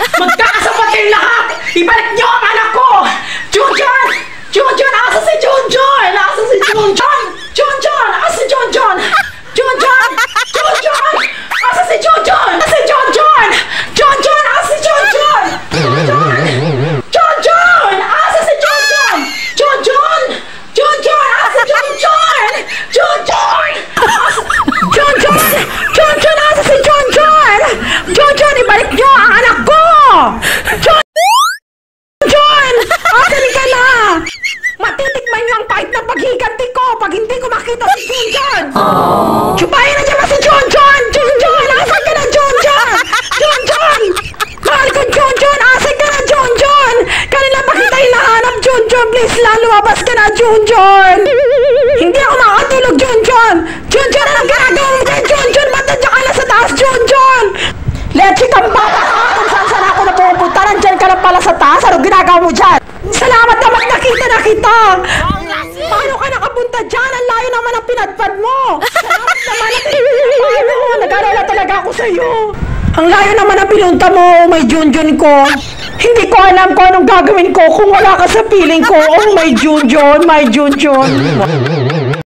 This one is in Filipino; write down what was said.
Magkakasabot kayong lahat! Ibalik niyo ang anak ko! Junjun! Junjun! Asa si Junjun? Asa si Junjun? Junjun! Asa si Junjun? Junjun! Junjun! Asa si Junjun? Asa si Junjun? Junjun! Asa si Junjun? Junjun! Asa si Junjun? Junjun! Junjun! Asa si Junjun? Junjun! Junjun! Junjun! Asa si Junjun? Junjun! Ibalik niyo ang anak ko! Junjun! Asan ka na? Matitikman niyo ang pahit ng paghiganti ko pag hindi ko makita si Junjun! Chupayin na dyan ba si Junjun? Junjun! Asan ka na, Junjun? Junjun! Mahal ko, Junjun! Asan ka na, Junjun? Kanila pa kita hinahanap, Junjun! Please lang, lumabas ka na, Junjun! Hindi ako makatulog, Junjun! Junjun! Anong ginagawa mo dyan, Junjun? Ba't nandiyan ka na sa taas, Junjun? Leche kang bata ka! Kung saan ako na pupunta, nandyan ka na pala sa taas. Anong ginagawa mo dyan? Salamat naman, nakita na kita! Paano ka nakapunta dyan? Ang layo naman ang pinadpad mo! Salamat naman, paano? Nag-alala talaga ako sa'yo. Ang layo naman ang pinunta mo, may Junjun ko. Hindi ko alam kung anong gagawin ko kung wala ka sa piling ko. Oh, may Junjun, may Junjun.